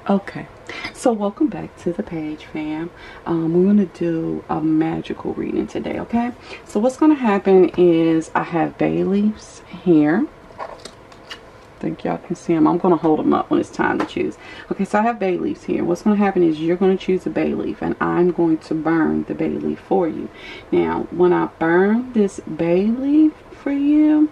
Okay, so welcome back to the page, fam. We're going to do a magical reading today, okay? So what's going to happen is I have bay leaves here. I think y'all can see them. I'm going to hold them up when it's time to choose. Okay, so I have bay leaves here. What's going to happen is you're going to choose a bay leaf, and I'm going to burn the bay leaf for you. Now, when I burn this bay leaf for you,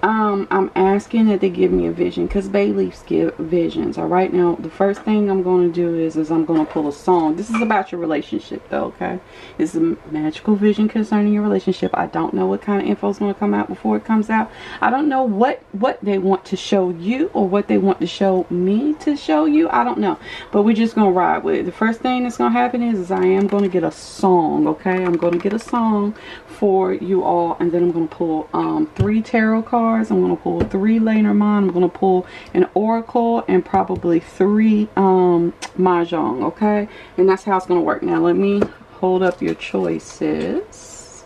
I'm asking that they give me a vision, because bay leaves give visions. All right, now the first thing I'm going to do is I'm going to pull a song. This is about your relationship though, okay? It's a magical vision concerning your relationship. I don't know what kind of info is going to come out before it comes out. I don't know what they want to show you or what they want to show me to show you. I don't know, but we're just going to ride with it. The first thing that's going to happen is I am going to get a song, okay? I'm going to get a song for you all, and then I'm going to pull 3 tarot cards. I'm going to pull 3 Lenormand. I'm going to pull an oracle and probably 3 mahjong, okay? And that's how it's going to work. Now let me hold up your choices.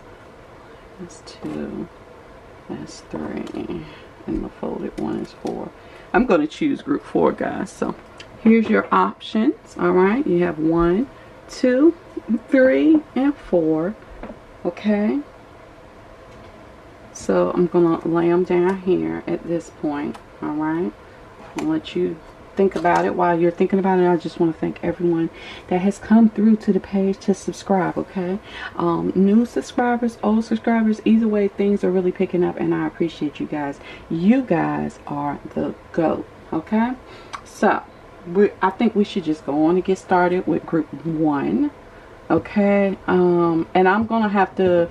That's 2, that's 3, and the folded one is 4. I'm going to choose group 4, guys. So here's your options. All right, you have 1, 2, 3, and 4. Okay, so I'm gonna lay them down here at this point. All right, I'll let you think about it. While you're thinking about it, I just want to thank everyone that has come through to the page to subscribe. Okay, new subscribers, old subscribers, either way, things are really picking up, and I appreciate you guys. You guys are the GOAT. Okay, so I think we should just go on and get started with group 1. Okay, and I'm gonna have to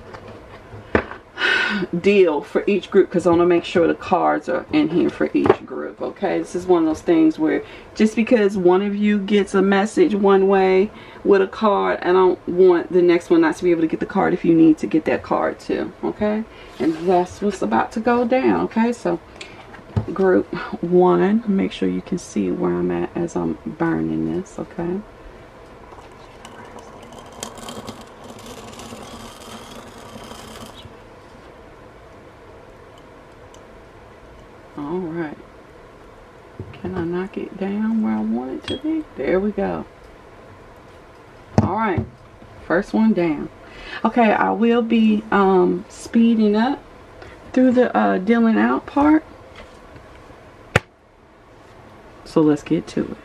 deal for each group, because I want to make sure the cards are in here for each group. Okay, this is one of those things where just because one of you gets a message one way with a card, I don't want the next one not to be able to get the card if you need to get that card too. Okay, and that's what's about to go down. Okay, so group 1, make sure you can see where I'm at as I'm burning this. Okay, all right, can I knock it down where I want it to be? There we go. All right, first one down. Okay, I will be speeding up through the dealing out part, so let's get to it.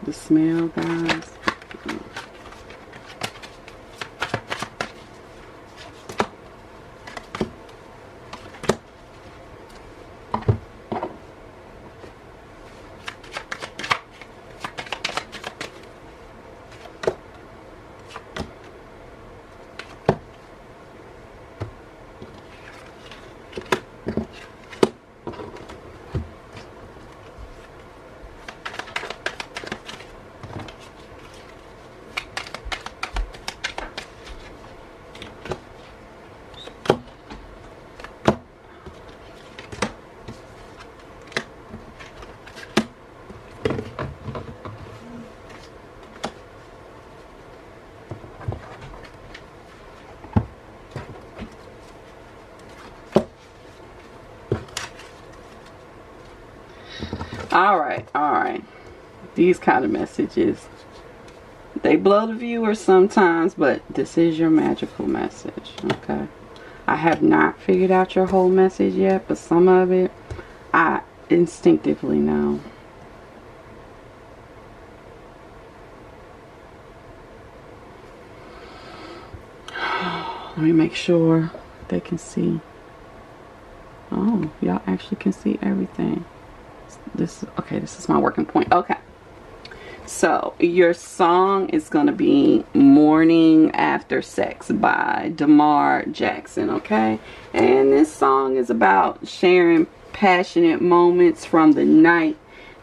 The smell, guys. All right. These kind of messages, they blow the viewer sometimes, but this is your magical message. Okay, I have not figured out your whole message yet, but some of it I instinctively know. Let me make sure they can see. Oh, y'all actually can see everything. This is my working point. Okay, so your song is going to be Morning After Sex by Damar Jackson. Okay, and this song is about sharing passionate moments from the night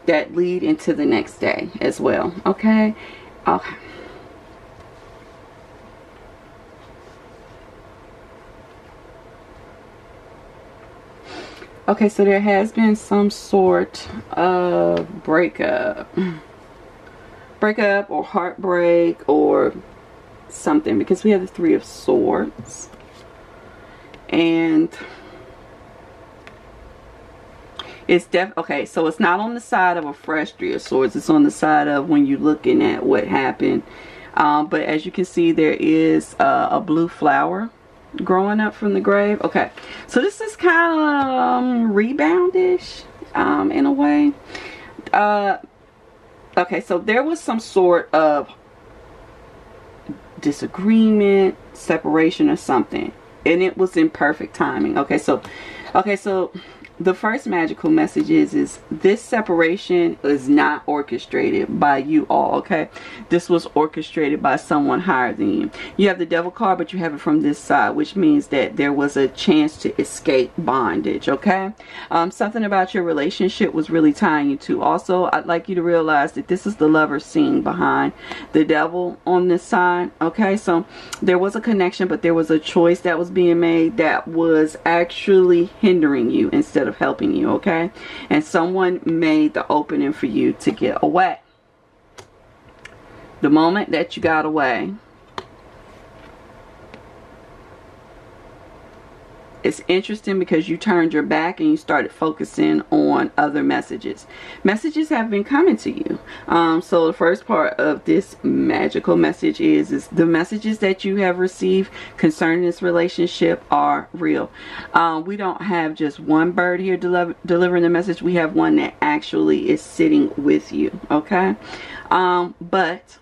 that lead into the next day as well. Okay, okay. Okay, so there has been some sort of breakup. breakup or heartbreak or something, because we have the Three of Swords. And it's okay, so it's not on the side of a fresh Three of Swords. It's on the side of when you're looking at what happened. But as you can see, there is a blue flower growing up from the grave. Okay, so this is kind of reboundish in a way. Okay, so there was some sort of disagreement, separation or something, and it was in perfect timing. Okay, so the first magical message is this separation is not orchestrated by you all, okay? This was orchestrated by someone higher than you. You have the Devil card, but you have it from this side, which means that there was a chance to escape bondage, okay? Something about your relationship was really tying you to. Also, I'd like you to realize that this is the Lover seen behind the Devil on this side, okay? So there was a connection, but there was a choice that was being made that was actually hindering you instead of helping you, okay? And someone made the opening for you to get away. The moment that you got away, it's interesting because you turned your back and you started focusing on other messages. Messages have been coming to you. So the first part of this magical message is the messages that you have received concerning this relationship are real. We don't have just one bird here delivering the message. We have one that actually is sitting with you, okay? But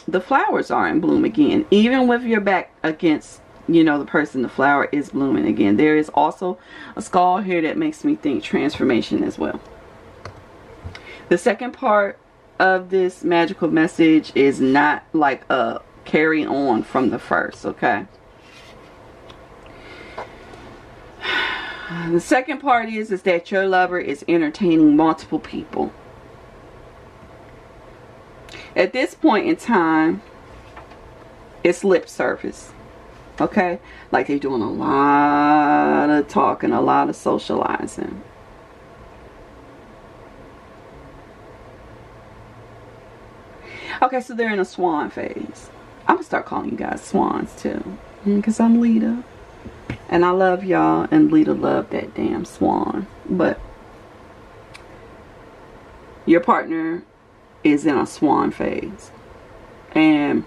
the flowers are in bloom again. Even with your back against, you know, the person, the flower is blooming again. There is also a skull here that makes me think transformation as well. The second part of this magical message is not like a carry on from the first, okay? The second part is that your lover is entertaining multiple people. At this point in time, it's lip service. Okay, like they're doing a lot of talking, a lot of socializing. Okay, so they're in a swan phase. I'm gonna start calling you guys swans too, because I'm Lita, and I love y'all, and Lita loved that damn swan. But your partner is in a swan phase, and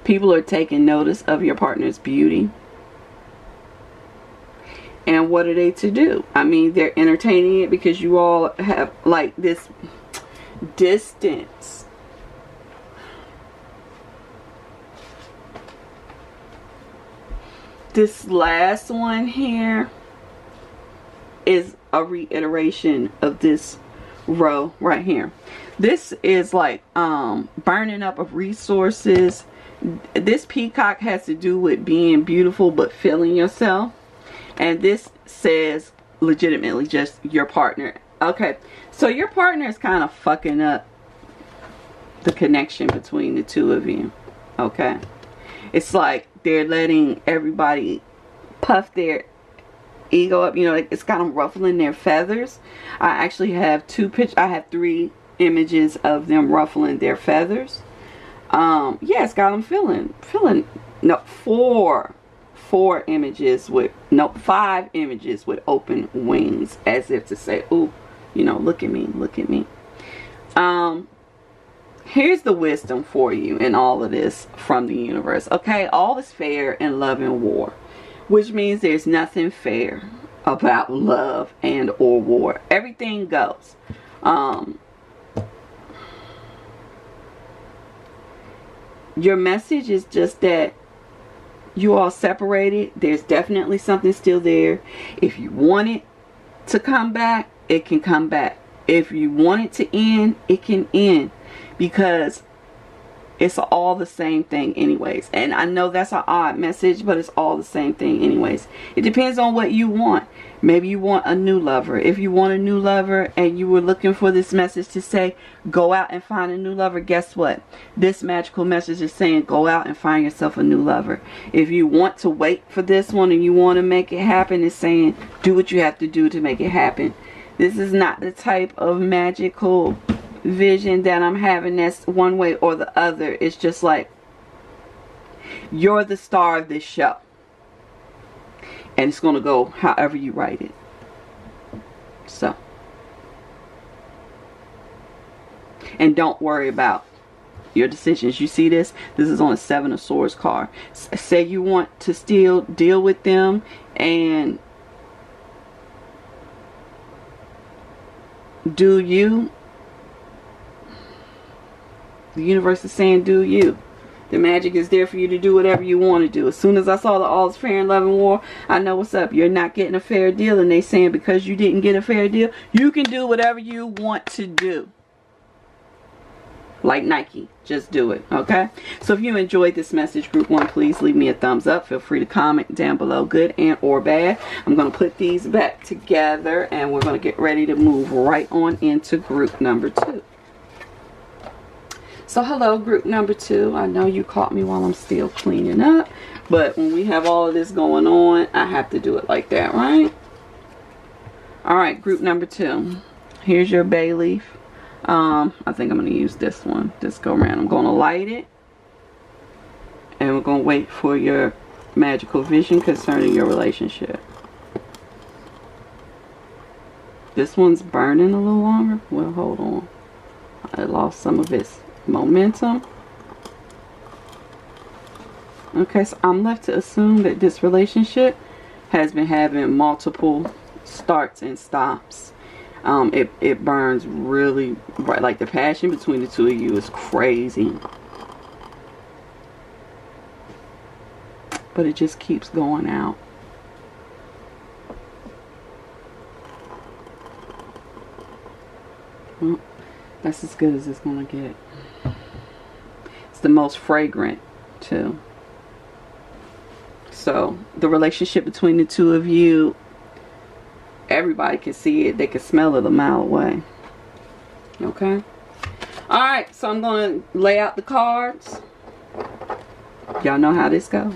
people are taking notice of your partner's beauty. And what are they to do? I mean, they're entertaining it because you all have like this distance. This last one here is a reiteration of this row right here. This is like burning up of resources. This peacock has to do with being beautiful but feeling yourself, and this says legitimately just your partner. Okay, so your partner is kind of fucking up the connection between the two of you. Okay, it's like they're letting everybody puff their ego up, you know, like it's kind of ruffling their feathers. I actually have I have 3 images of them ruffling their feathers. Yeah, it's got them feeling no, 4 images with, no, 5 images with open wings, as if to say, ooh, you know, look at me, look at me. Here's the wisdom for you in all of this from the universe. Okay, all is fair in love and war, which means there's nothing fair about love and or war. Everything goes. Your message is just that you all separated. There's definitely something still there. If you want it to come back, it can come back. If you want it to end, it can end, because it's all the same thing anyways. And I know that's an odd message, but it's all the same thing anyways. It depends on what you want. Maybe you want a new lover. If you want a new lover and you were looking for this message to say, go out and find a new lover, guess what? This magical message is saying, go out and find yourself a new lover. If you want to wait for this one and you want to make it happen, it's saying, do what you have to do to make it happen. This is not the type of magical vision that I'm having that's one way or the other. It's just like you're the star of this show. And it's going to go however you write it. So. And don't worry about your decisions. You see this? This is on a Seven of Swords card. Say you want to still deal with them and do you. The universe is saying do you. The magic is there for you to do whatever you want to do. As soon as I saw the all's fair in love and war, I know what's up. You're not getting a fair deal. And they saying because you didn't get a fair deal, you can do whatever you want to do. Like Nike. Just do it. Okay? So if you enjoyed this message, Group 1, please leave me a thumbs up. Feel free to comment down below, good and or bad. I'm going to put these back together and we're going to get ready to move right on into group number 2. So hello, group number 2. I know you caught me while I'm still cleaning up. But when we have all of this going on, I have to do it like that, right? Alright, group number 2. Here's your bay leaf. I think I'm going to use this one. This go around. I'm going to light it. And we're going to wait for your magical vision concerning your relationship. This one's burning a little longer. Well, hold on. I lost some of its momentum. Okay, so I'm left to assume that this relationship has been having multiple starts and stops. It burns really bright. Like the passion between the two of you is crazy. But it just keeps going out. Well, that's as good as it's going to get. It's the most fragrant too. So the relationship between the two of you, everybody can see it. They can smell it a mile away. Okay. Alright, so I'm going to lay out the cards. Y'all know how this goes.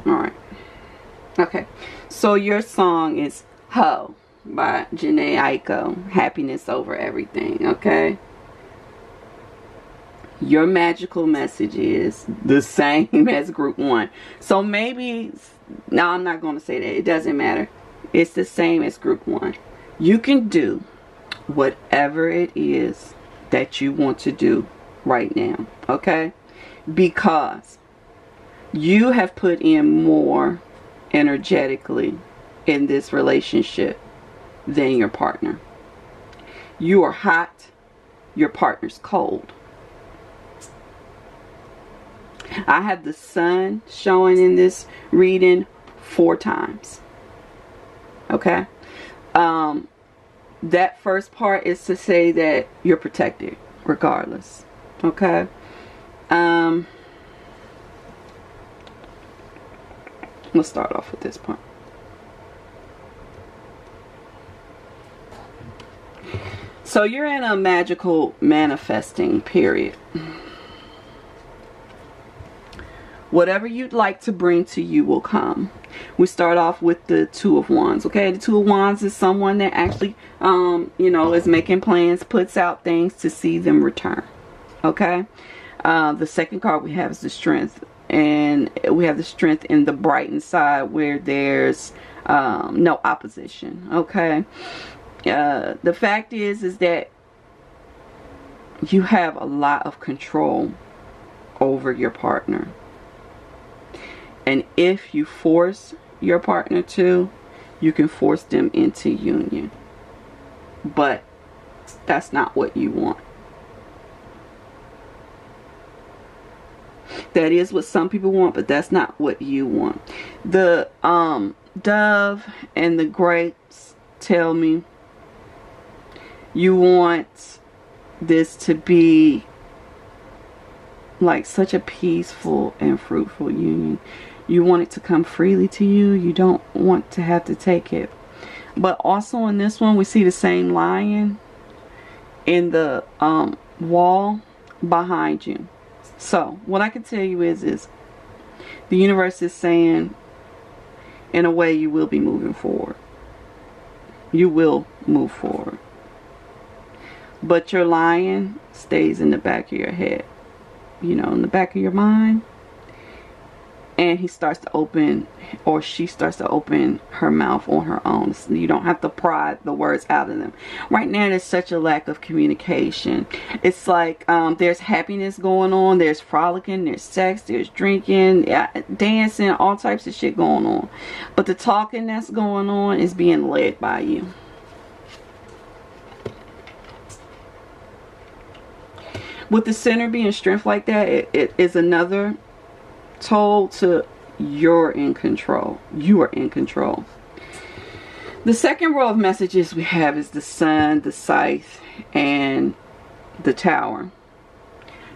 Alright. Okay, so your song is Ho by Jhené Aiko. Happiness over everything, okay? Your magical message is the same as group 1. So maybe, no, I'm not going to say that. It doesn't matter. It's the same as group 1. You can do whatever it is that you want to do right now, okay? Because you have put in more energetically in this relationship than your partner. You are hot, your partner's cold. I have the sun showing in this reading 4 times. Okay? That first part is to say that you're protected regardless. Okay? Let's start off with this part. So you're in a magical manifesting period. Whatever you'd like to bring to you will come. We start off with the Two of Wands. Okay, the Two of Wands is someone that actually, you know, is making plans, puts out things to see them return. Okay. The second card we have is the Strength, and we have the Strength in the brightened side where there's no opposition. Okay. The fact is that you have a lot of control over your partner. And if you force your partner to, you can force them into union. But that's not what you want. That is what some people want, but that's not what you want. The Dove and the Grapes tell me you want this to be like such a peaceful and fruitful union. You want it to come freely to you. You don't want to have to take it. But also in this one, we see the same lion in the wall behind you. So what I can tell you is the universe is saying, in a way, you will be moving forward. You will move forward. But your lion stays in the back of your head. You know, in the back of your mind. And he starts to open, or she starts to open her mouth on her own. So you don't have to pry the words out of them. Right now, there's such a lack of communication. It's like there's happiness going on. There's frolicking. There's sex. There's drinking, dancing, all types of shit going on. But the talking that's going on is being led by you. With the center being Strength like that, it is another told to you're in control. You are in control. The second row of messages we have is the Sun, the Scythe, and the Tower.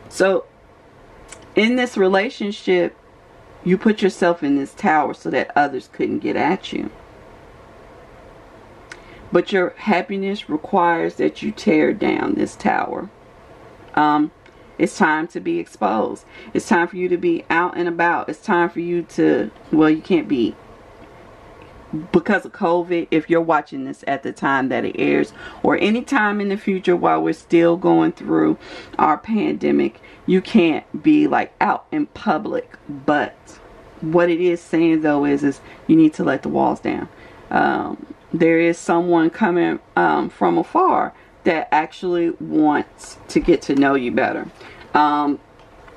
So in this relationship, you put yourself in this tower so that others couldn't get at you. But your happiness requires that you tear down this tower. It's time to be exposed. It's time for you to be out and about. It's time for you to, well, you can't be, because of COVID, if you're watching this at the time that it airs, or any time in the future while we're still going through our pandemic, you can't be like out in public. But what it is saying though is you need to let the walls down. There is someone coming from afar that actually wants to get to know you better.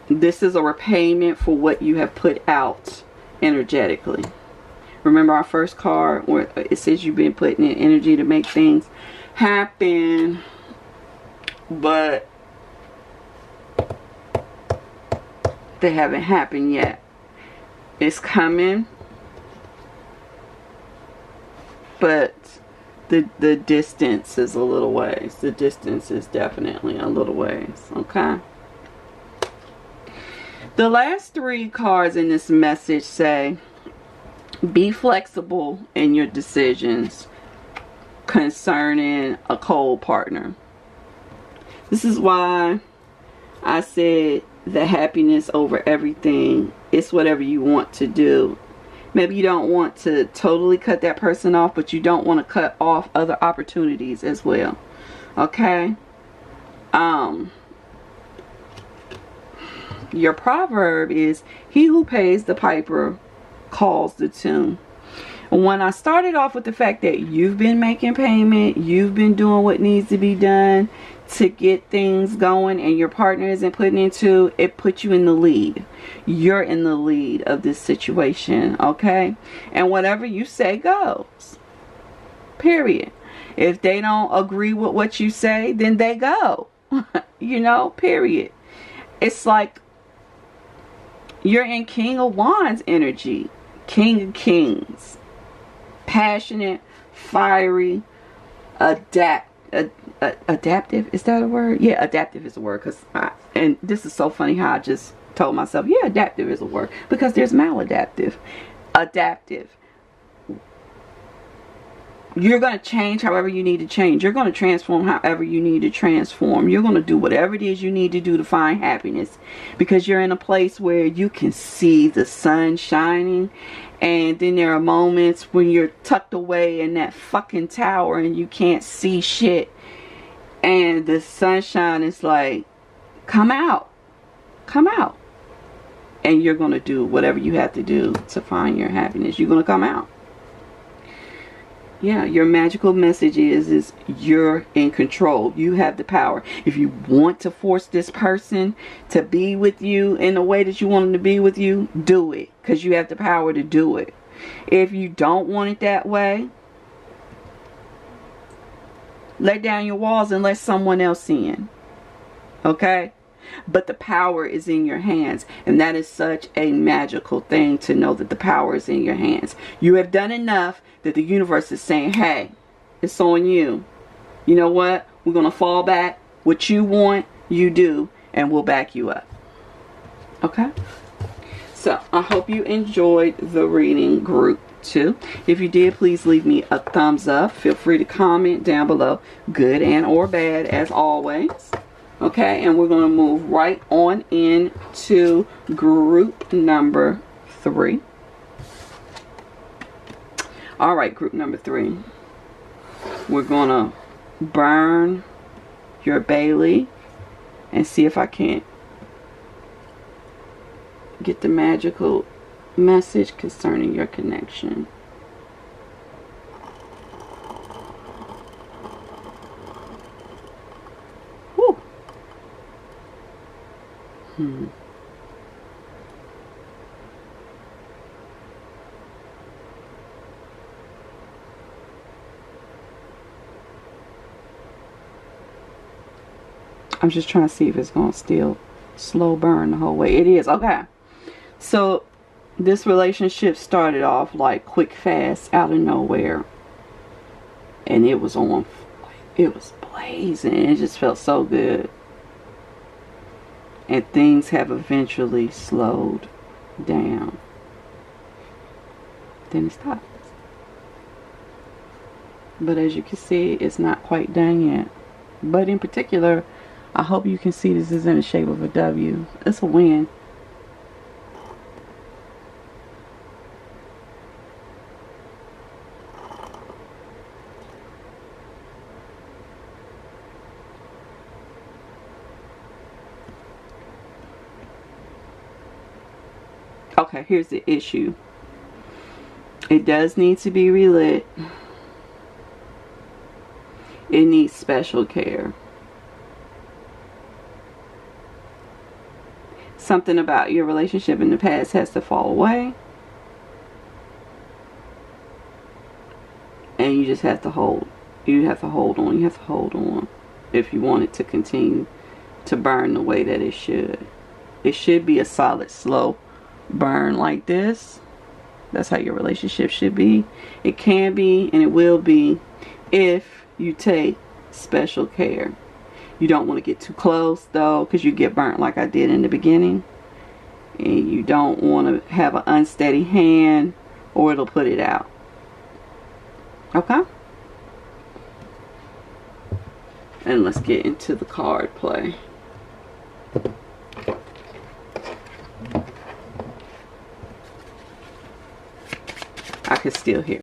This is a repayment for what you have put out energetically. Remember our first card where it says you've been putting in energy to make things happen, but they haven't happened yet. It's coming, but the distance is a little ways. The distance is definitely a little ways. Okay. The last three cards in this message say, be flexible in your decisions concerning a cold partner. This is why I said the happiness over everything. It's whatever you want to do. Maybe you don't want to totally cut that person off, but you don't want to cut off other opportunities as well. Okay? Your proverb is, he who pays the piper calls the tune. When I started off with the fact that you've been making payment, you've been doing what needs to be done to get things going, and your partner isn't putting into it, puts you in the lead. You're in the lead of this situation, okay? And whatever you say goes. Period. If they don't agree with what you say, then they go. You know, period. It's like you're in King of Wands energy. King of Kings. Passionate, fiery, adaptive. Is that a word? Yeah, adaptive is a word. And this is so funny how I just told myself, yeah, adaptive is a word. Because there's maladaptive. Adaptive. You're going to change however you need to change. You're going to transform however you need to transform. You're going to do whatever it is you need to do to find happiness. Because you're in a place where you can see the sun shining. And then there are moments when you're tucked away in that fucking tower and you can't see shit. And the sunshine is like, come out. Come out. And you're going to do whatever you have to do to find your happiness. You're going to come out. Yeah, your magical message is you're in control. You have the power. If you want to force this person to be with you in the way that you want them to be with you, do it. Because you have the power to do it. If you don't want it that way, let down your walls and let someone else in. Okay? But the power is in your hands. And that is such a magical thing to know that the power is in your hands. You have done enough that the universe is saying, hey, it's on you. You know what? We're going to fall back. What you want, you do. And we'll back you up. Okay? So, I hope you enjoyed the reading, group 2. If you did, please leave me a thumbs up. Feel free to comment down below. Good and or bad, as always. Okay, and we're going to move right on into group number 3. Alright, group number 3. We're going to burn your bay leaf and see if I can't get the magical message concerning your connection. Whew. I'm just trying to see if it's going to still slow burn the whole way. It is. Okay. So, this relationship started off like quick, fast, out of nowhere. And it was on. It was blazing. It just felt so good. And things have eventually slowed down. Then it stops. But as you can see, it's not quite done yet. But in particular, I hope you can see this is in the shape of a W. It's a win. Okay, here's the issue. It does need to be relit. It needs special care. Something about your relationship in the past has to fall away. And you just have to hold. You have to hold on. You have to hold on if you want it to continue to burn the way that it should. It should be a solid, slow burn like this. That's how your relationship should be. It can be and it will be if you take special care. You don't want to get too close though, because you get burnt like I did in the beginning. And you don't want to have an unsteady hand or it'll put it out. Okay? And let's get into the card play. I can still hear.